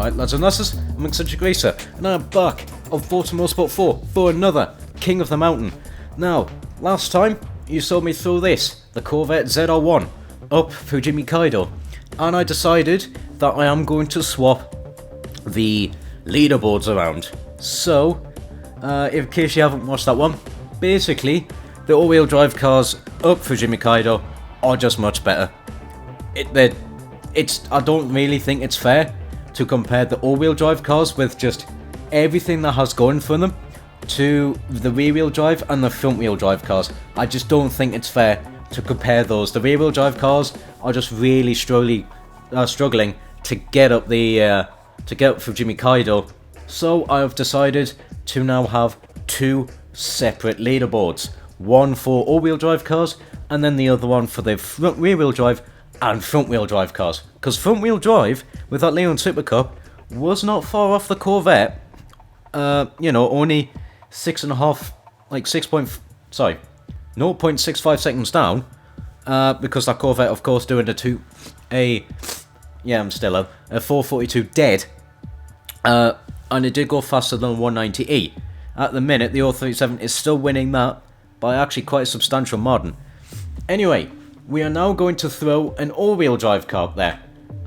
Alright lads and lasses, I'm Eccentric Racer, and I'm back on Forza Motorsport 4 for another King of the Mountain. Now, last time you saw me throw this, the Corvette ZR1, up Fujimi Kaido, and I decided that I am going to swap the leaderboards around. So, in case you haven't watched that one, basically, the all-wheel drive cars up Fujimi Kaido are just much better. I don't really think it's fair to compare the all-wheel drive cars with just everything that has going for them to the rear-wheel drive and the front-wheel drive cars. I just don't think it's fair to compare those. The rear-wheel drive cars are just really struggling to get up Fujimi Kaido. So I have decided to now have two separate leaderboards. One for all-wheel drive cars, and then the other one for the rear-wheel drive and front-wheel drive cars. Because front-wheel drive, with that Leon Super Cup, was not far off the Corvette. Only 0.65 seconds down. Because that Corvette, of course, doing a 442 dead. And it did go faster than 190e. At the minute, the 037 is still winning that by actually quite a substantial margin. Anyway, we are now going to throw an all-wheel drive car up there.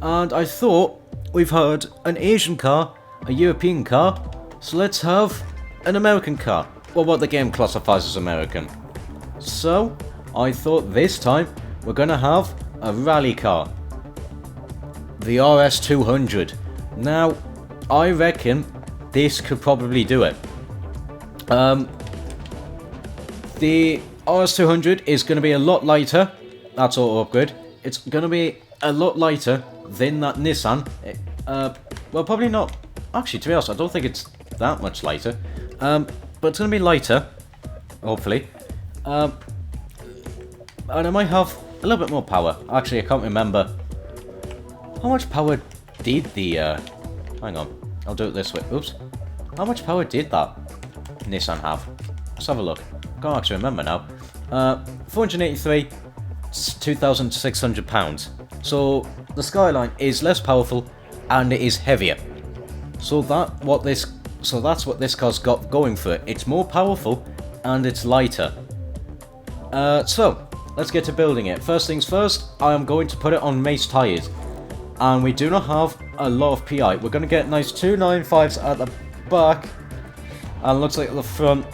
And I thought we've had an Asian car, a European car, so let's have an American car. Well, what the game classifies as American. So, I thought this time we're going to have a rally car. The RS200. Now, I reckon this could probably do it. The RS200 is going to be a lot lighter. That's auto upgrade. It's going to be a lot lighter than that Nissan. Well, probably not. Actually, to be honest, I don't think it's that much lighter. But it's going to be lighter, hopefully. And I might have a little bit more power. Actually, I can't remember. How much power did the... hang on. I'll do it this way. Oops. How much power did that Nissan have? Let's have a look. I can't actually remember now. 483, 2,600 pounds. So the Skyline is less powerful and it is heavier. So that's what this car's got going for it. It's more powerful and it's lighter. So let's get to building it. First things first, I am going to put it on Mace tyres. And we do not have a lot of PI. We're going to get nice 295s at the back. And looks like at the front,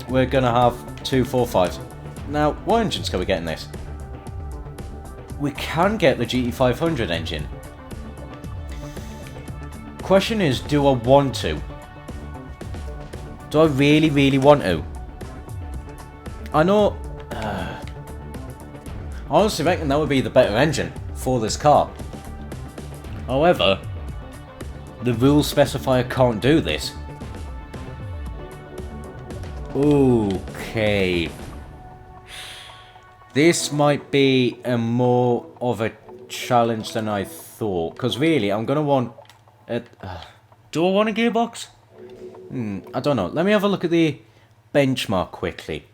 we're going to have 245s. Now, what engines can we get in this? We can get the GT500 engine. Question is, do I want to? Do I really want to? I know... I honestly reckon that would be the better engine for this car. However, the rules specify I can't do this. Okay. This might be a more of a challenge than I thought. Because really, I'm going to want... do I want a gearbox? I don't know. Let me have a look at the benchmark quickly.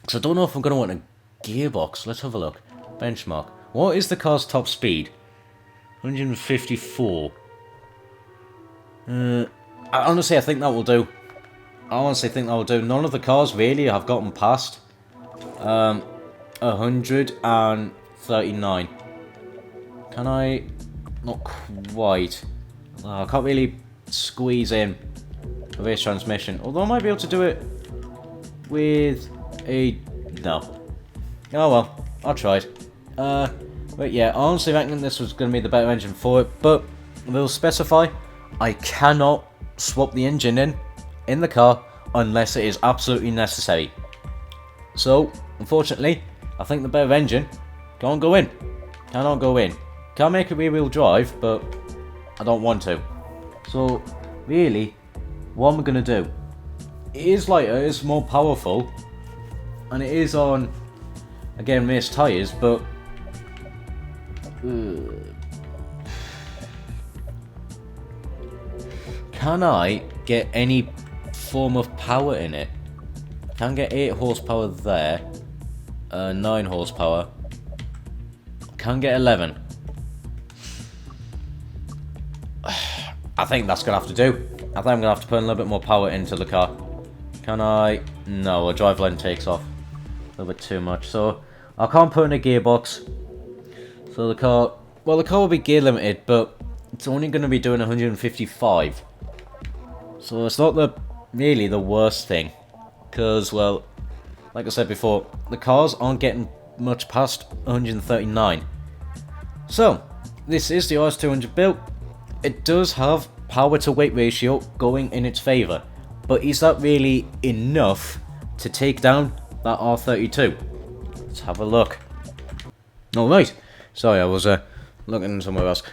Because I don't know if I'm going to want a gearbox. Let's have a look. Benchmark. What is the car's top speed? 154. Honestly, I think that will do. None of the cars really have gotten past 139. Can I? Not quite. I can't really squeeze in a race transmission. Although I might be able to do it with a... No. Oh well, I tried. But yeah, I honestly reckon this was going to be the better engine for it, but they'll specify I cannot swap the engine in the car unless it is absolutely necessary. So, unfortunately, I think the better engine can't go in. Cannot go in. Can't make it rear-wheel drive, but I don't want to. So, really, what am I going to do? It is lighter, it is more powerful, and it is on, again, Mace tyres, but... Can I get any form of power in it? Can get 8 horsepower there, 9 horsepower. Can get 11. I think that's going to have to do. I think I'm going to have to put a little bit more power into the car. Can I? No, a driveline takes off a little bit too much. So I can't put in a gearbox. So the car, well, the car will be gear limited, but it's only going to be doing 155. So it's not really the worst thing. Because, well, like I said before, the cars aren't getting much past 139. So, this is the RS200 build. It does have power to weight ratio going in its favour. But is that really enough to take down that R32? Let's have a look. Alright. Sorry, I was looking somewhere else.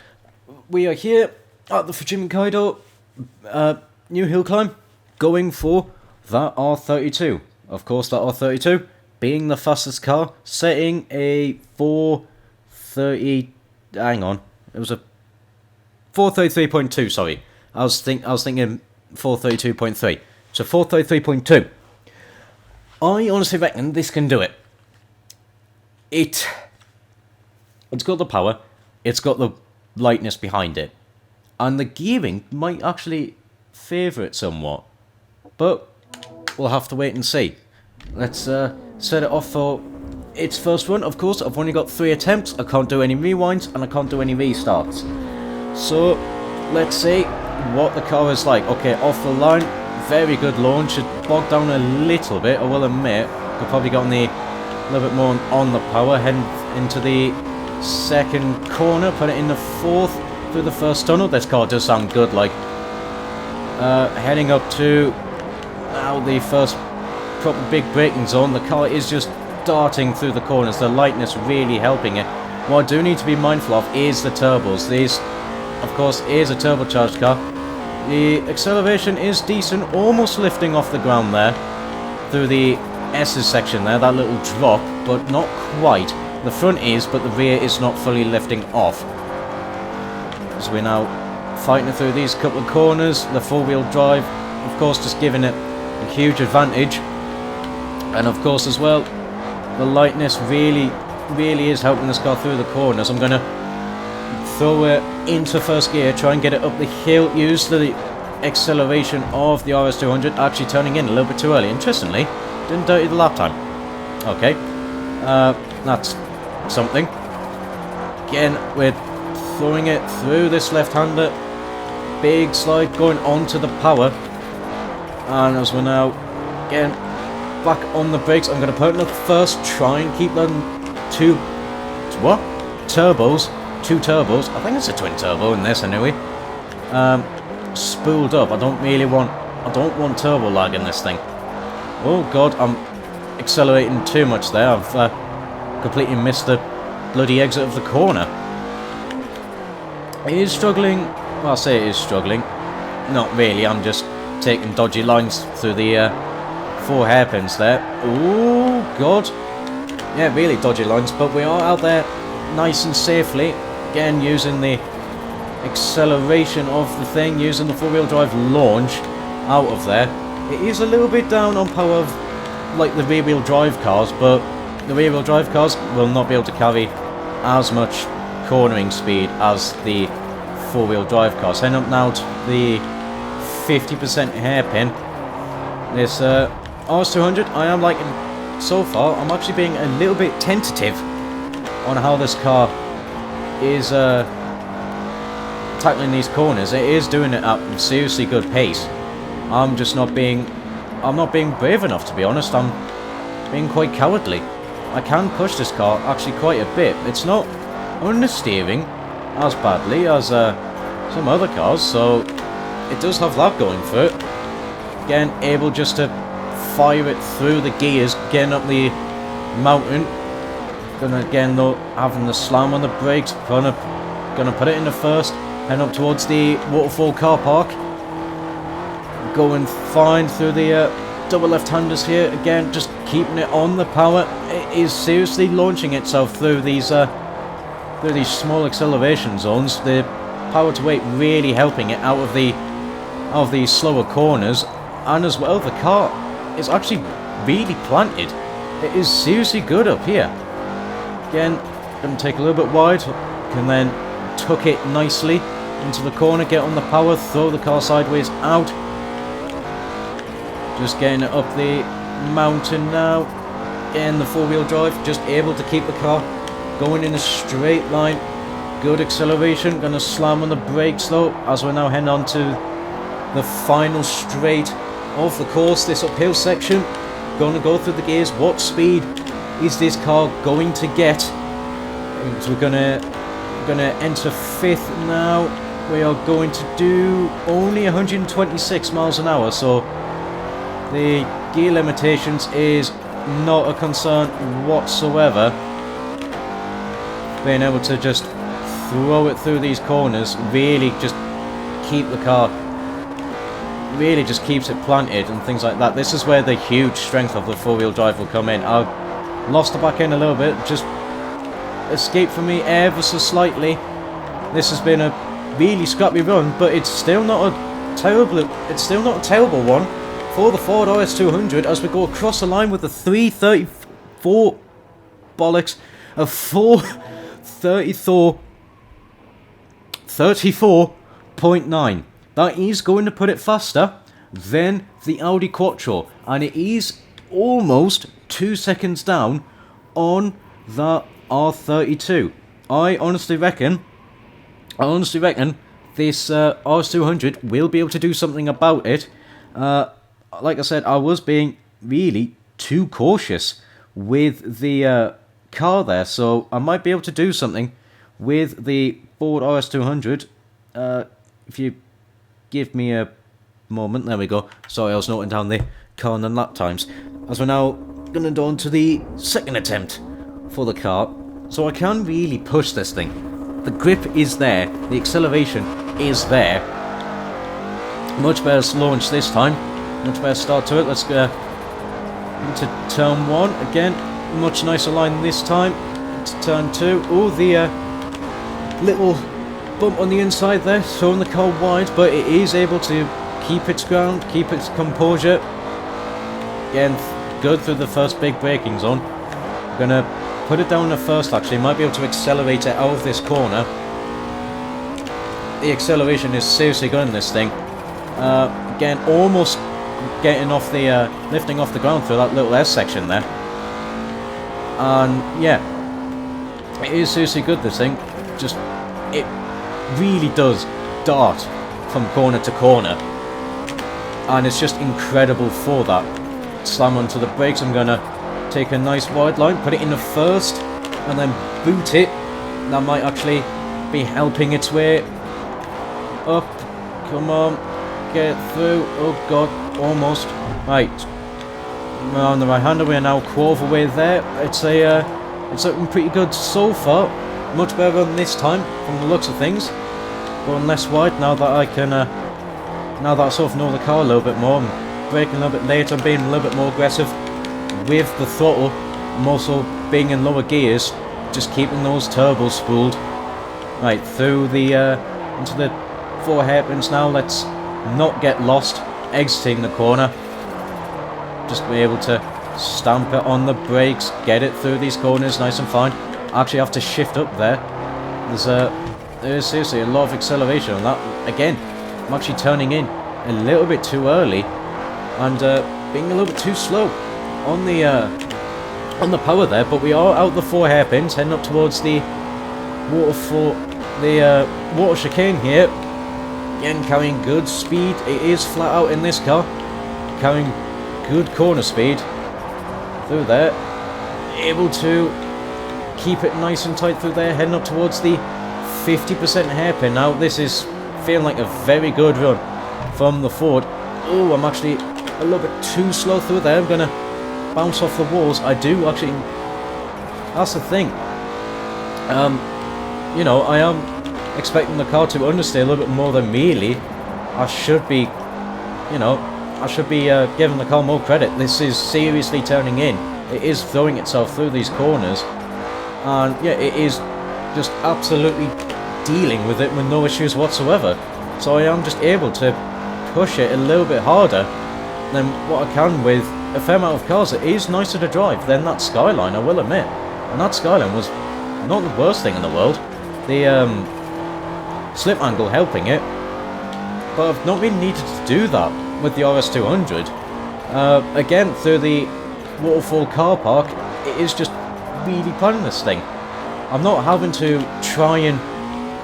We are here at the Fujimi Kaido new hill climb, going for that R32. Of course, that R32 being the fastest car, setting a 430. Hang on, it was a 433.2. Sorry, I was thinking 432.3. So 433.2. I honestly reckon this can do it. It's got the power, it's got the lightness behind it, and the gearing might actually favour it somewhat. But we'll have to wait and see. Let's set it off for its first run. Of course, I've only got 3 attempts. I can't do any rewinds and I can't do any restarts. So let's see what the car is like. Okay, off the line, very good launch. It bogged down a little bit, I will admit. Could probably got a little bit more on the power. Heading into the second corner, put it in the 4th through the first tunnel. This car does sound good, like. Heading up to now the first proper big braking zone. The car is just darting through the corners, the lightness really helping it. What I do need to be mindful of is the turbos. These, of course, is a turbocharged car. The acceleration is decent, almost lifting off the ground there through the S's section there, that little drop, but not quite. The front is, but the rear is not fully lifting off. So we're now fighting through these couple of corners. The four-wheel drive, of course, just giving it a huge advantage. And of course as well, the lightness really is helping this car through the corners. I'm going to throw it into first gear, try and get it up the hill, use the acceleration of the RS200, actually turning in a little bit too early. Interestingly, didn't dirty the lap time. Okay, that's something. Again, we're throwing it through this left-hander. Big slide going onto the power. And as we're now, again, back on the brakes, I'm going to put in the first, try and keep them two turbos. I think it's a twin turbo in this anyway. Spooled up. I don't want turbo lag in this thing. Oh god, I'm accelerating too much there. I've completely missed the bloody exit of the corner. It is struggling. Well, I'll say it is struggling. Not really, I'm just taking dodgy lines through the 4 hairpins there. Oh god. Yeah, really dodgy lines, but we are out there nice and safely. Again, using the acceleration of the thing, using the 4-wheel drive launch out of there. It is a little bit down on power of, like, the rear-wheel drive cars, but the rear-wheel drive cars will not be able to carry as much cornering speed as the 4-wheel drive cars. Heading up now to the 50% hairpin. This RS200, I am liking so far. I'm actually being a little bit tentative on how this car is tackling these corners. It is doing it at a seriously good pace. I'm just not being brave enough, to be honest. I'm being quite cowardly. I can push this car actually quite a bit. It's not understeering as badly as some other cars, so it does have that going for it. Again, able just to fire it through the gears, getting up the mountain. Gonna again though, having the slam on the brakes, gonna put it in the first, heading up towards the waterfall car park. Going fine through the double left-handers here. Again, just keeping it on the power. It is seriously launching itself through these small acceleration zones. The power to weight really helping it out of these slower corners, and as well the car is actually really planted. It is seriously good up here. Again, gonna take a little bit wide, can then tuck it nicely into the corner, get on the power, throw the car sideways out. Just getting it up the mountain now. Getting the 4-wheel drive, just able to keep the car going in a straight line. Good acceleration, gonna slam on the brakes though, as we're now heading on to the final straight of the course, this uphill section. Gonna go through the gears. What speed is this car going to get? So we're gonna enter 5th now. We are going to do only 126 miles an hour, so the gear limitations is not a concern whatsoever. Being able to just throw it through these corners really just keep the car, really just keeps it planted and things like that. This is where the huge strength of the 4-wheel drive will come in. I lost the back end a little bit, just escaped from me ever so slightly. This has been a really scrappy run, but it's still not a terrible one for the Ford RS200 as we go across the line with the 334 bollocks, a 34.9. That is going to put it faster than the Audi Quattro, and it is almost 2 seconds down on the R32. I honestly reckon this RS200 will be able to do something about it. Like I said, I was being really too cautious with the car there, so I might be able to do something with the Ford RS200. If you give me a moment, there we go. Sorry, I was noting down the car and lap times. As we're now going to go on to the second attempt for the car, so I can really push this thing. The grip is there, the acceleration is there. Much better launch this time, much better start to it. Let's go into turn 1 again. Much nicer line this time. Into turn 2. Oh, the little bump on the inside there, throwing the car wide, but it is able to keep its ground, keep its composure. Again, good through the first big braking zone. I'm gonna put it down in the first actually, might be able to accelerate it out of this corner. The acceleration is seriously good in this thing. Again, almost getting off the, lifting off the ground through that little S section there. And yeah, it is seriously good, this thing. Just, it really does dart from corner to corner. And it's just incredible for that. Slam onto the brakes, I'm gonna take a nice wide line, put it in the first, and then boot it. That might actually be helping its way up. Come on, get through. Oh god, almost. Right, on the right hander, we are now a quarter of the way there. It's looking pretty good so far. Much better than this time, from the looks of things. Going less wide now that I can, now that I sort of know the car a little bit more. I'm braking a little bit later, I'm being a little bit more aggressive with the throttle. I'm also being in lower gears, just keeping those turbos spooled. Right, through the, into the 4 hairpins now. Let's not get lost exiting the corner. Just be able to stamp it on the brakes, get it through these corners nice and fine. I actually have to shift up there. There is seriously a lot of acceleration on that. Again, I'm actually turning in a little bit too early and being a little bit too slow on the power there. But we are out the 4 hairpins, heading up towards the water chicane here. Again, carrying good speed. It is flat out in this car, carrying good corner speed through there. Able to keep it nice and tight through there, heading up towards the 50% hairpin. Now this is feeling like a very good run from the Ford. Oh, I'm actually a little bit too slow through there. I'm gonna bounce off the walls. I do actually, that's the thing. You know, I am expecting the car to understeer a little bit more than melee. I should be, you know, I should be giving the car more credit. This is seriously turning in. It is throwing itself through these corners. And yeah, it is just absolutely dealing with it with no issues whatsoever. So I am just able to push it a little bit harder than what I can with a fair amount of cars. It is nicer to drive than that Skyline, I will admit. And that Skyline was not the worst thing in the world. The slip angle helping it. But I've not really needed to do that with the RS200. Again, through the waterfall car park, it is just really planning this thing. I'm not having to try and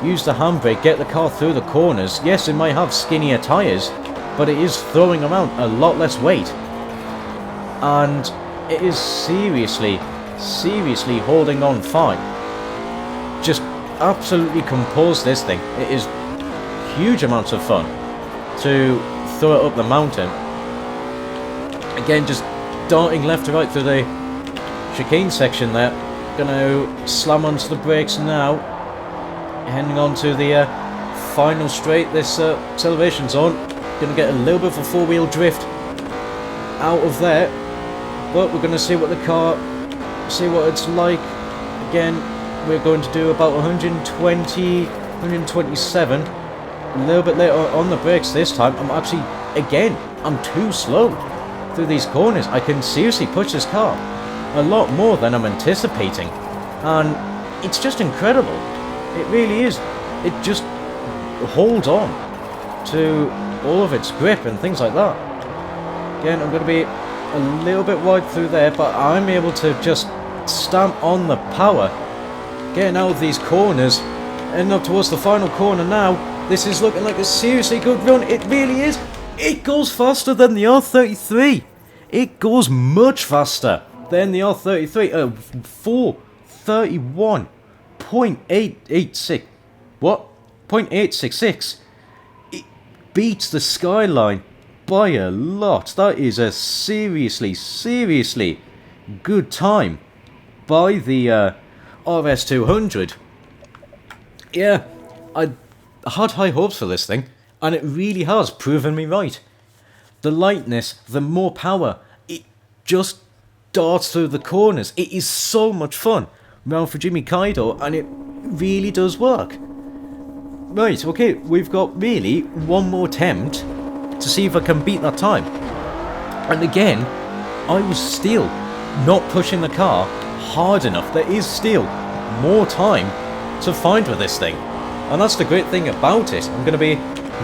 use the handbrake, get the car through the corners. Yes, it might have skinnier tyres, but it is throwing around a lot less weight. And it is seriously holding on fine. Just absolutely compose this thing. It is huge amounts of fun to throw it up the mountain. Again, just darting left to right through the chicane section there. Gonna slam onto the brakes now. Heading on to the final straight, this acceleration zone. Gonna get a little bit of a four-wheel drift out of there. But we're gonna see what the car, see what it's like. Again, we're going to do about 120, 127. A little bit later on the brakes this time. I'm actually, again, I'm too slow through these corners. I can seriously push this car a lot more than I'm anticipating. And it's just incredible. It really is. It just holds on to all of its grip and things like that. Again, I'm going to be a little bit wide through there, but I'm able to just stamp on the power. Getting out of these corners, ending up towards the final corner now. This is looking like a seriously good run. It really is. It goes faster than the R33. It goes much faster than the R33. 4:31.886. What? 0.866. It beats the Skyline by a lot. That is a seriously good time by the RS200. Yeah, I had high hopes for this thing, and it really has proven me right. The lightness, the more power, it just darts through the corners. It is so much fun around Fujimi Kaido, and it really does work. Right, okay, we've got really one more attempt to see if I can beat that time. And again, I was still not pushing the car hard enough. There is still more time to find with this thing. And that's the great thing about it. I'm going to be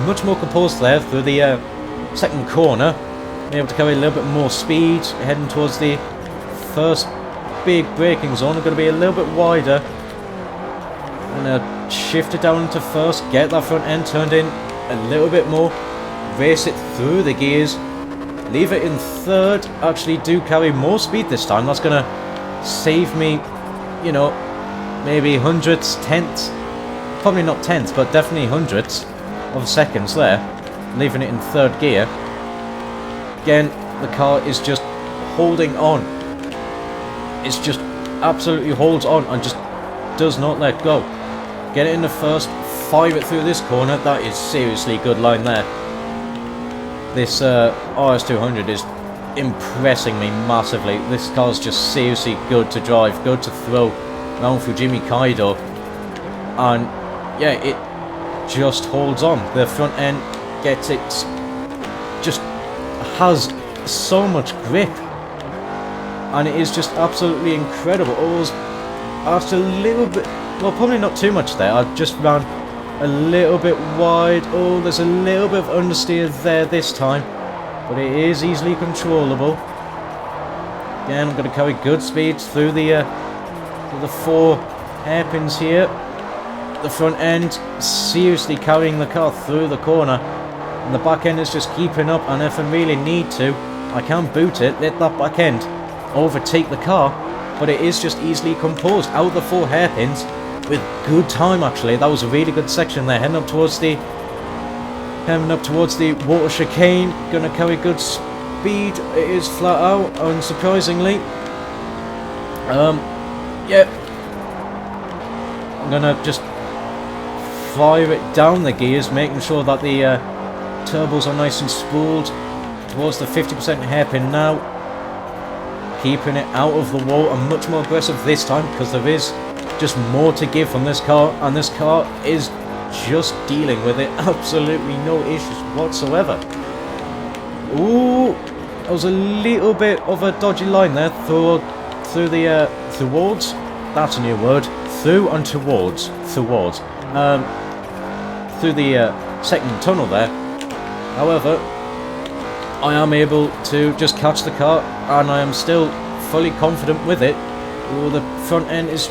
much more composed there through the second corner. Be able to carry a little bit more speed, heading towards the first big braking zone. I'm going to be a little bit wider. I'm going to shift it down into first, get that front end turned in a little bit more, race it through the gears, leave it in third, actually do carry more speed this time. That's going to save me, you know, maybe hundredths, tenths, probably not tenths, but definitely hundredths of seconds there, leaving it in third gear. Again, the car is just holding on. It's just absolutely holds on and just does not let go. Get it in the first, fire it through this corner. That is seriously good line there. This RS200 is impressing me massively. This car's just seriously good to drive, good to throw around Fujimi Kaido. And yeah, it just holds on. The front end gets it, just has so much grip. And it is just absolutely incredible. Always after a little bit, well, probably not too much there. I just ran a little bit wide. Oh, there's a little bit of understeer there this time, but it is easily controllable. Again, I'm going to carry good speeds through the four hairpins here. The front end seriously carrying the car through the corner, and the back end is just keeping up. And if I really need to, I can boot it, let that back end overtake the car, but it is just easily composed out the four hairpins with good time. Actually, that was a really good section there, heading up towards the water chicane. Gonna carry good speed. It is flat out, unsurprisingly. Yeah, I'm gonna just fire it down the gears, making sure that the turbos are nice and spooled towards the 50% hairpin now. Keeping it out of the wall. I'm much more aggressive this time because there is just more to give from this car, and this car is just dealing with it. Absolutely no issues whatsoever. Ooh, there was a little bit of a dodgy line there towards. That's a new word. Through and towards. through the second tunnel there. However, I am able to just catch the car, and I am still fully confident with it. Oh, the front end is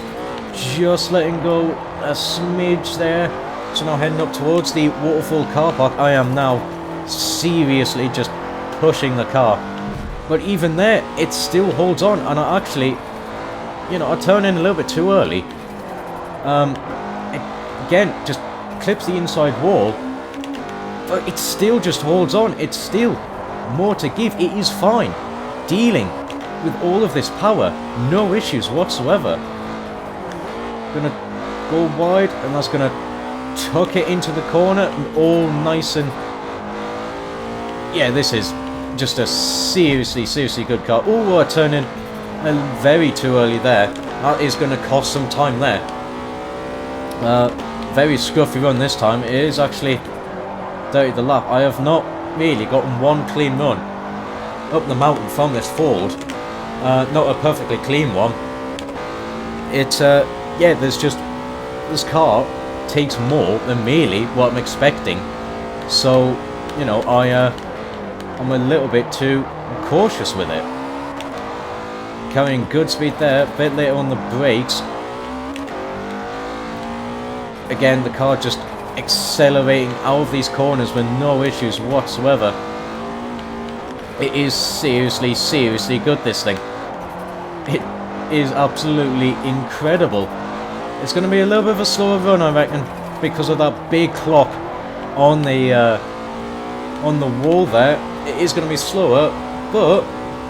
just letting go a smidge there. So now heading up towards the waterfall car park. I am now seriously just pushing the car. But even there, it still holds on, and I actually, you know, I turn in a little bit too early. It, again, just clips the inside wall, but it still just holds on. It's still more to give. It is fine. Dealing with all of this power, no issues whatsoever. Gonna go wide, and that's gonna tuck it into the corner, all nice and... Yeah, this is just a seriously good car. Oh, I turned in very too early there. That is going to cost some time there. Very scruffy run this time. It is actually dirty the lap. I have not really gotten one clean run up the mountain from this Ford. Not a perfectly clean one. It's yeah, there's just, this car takes more than merely what I'm expecting. So, you know, I'm a little bit too cautious with it. Carrying good speed there, a bit later on the brakes. Again, the car just accelerating out of these corners with no issues whatsoever. It is seriously good, this thing. It is absolutely incredible. It's going to be a little bit of a slower run, I reckon, because of that big clock on the wall there. It is going to be slower, but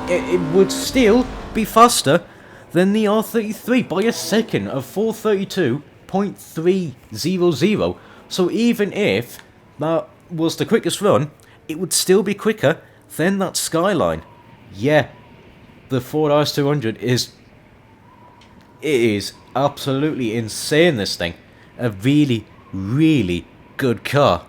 it would still be faster than the R33 by a second of 432.300. So even if that was the quickest run, it would still be quicker than that Skyline. Yeah, the Ford RS200 is absolutely insane, this thing. A really good car.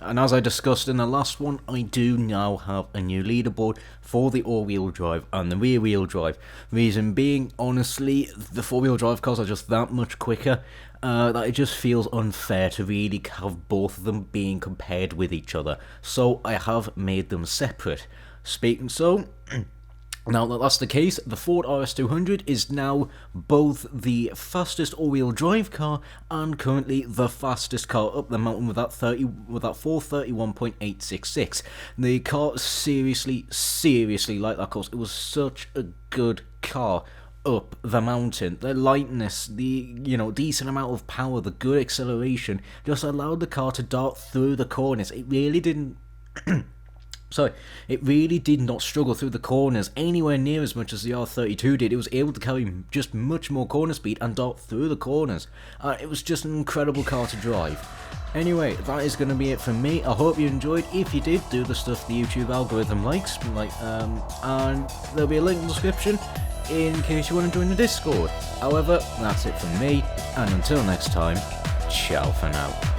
And as I discussed in the last one, I do now have a new leaderboard for the all-wheel drive and the rear-wheel drive. Reason being, honestly, the four-wheel drive cars are just that much quicker that it just feels unfair to really have both of them being compared with each other. So I have made them separate. Speaking so... Now that that's the case, the Ford RS200 is now both the fastest all-wheel drive car and currently the fastest car up the mountain with that 431.866. The car seriously like that course. It was such a good car up the mountain. The lightness, the, you know, decent amount of power, the good acceleration just allowed the car to dart through the corners. It really didn't Sorry, it really did not struggle through the corners anywhere near as much as the R32 did. It was able to carry just much more corner speed and dart through the corners. It was just an incredible car to drive. Anyway, that is going to be it from me. I hope you enjoyed. If you did, do the stuff the YouTube algorithm likes, and there'll be a link in the description in case you want to join the Discord. However, that's it from me, and until next time, ciao for now.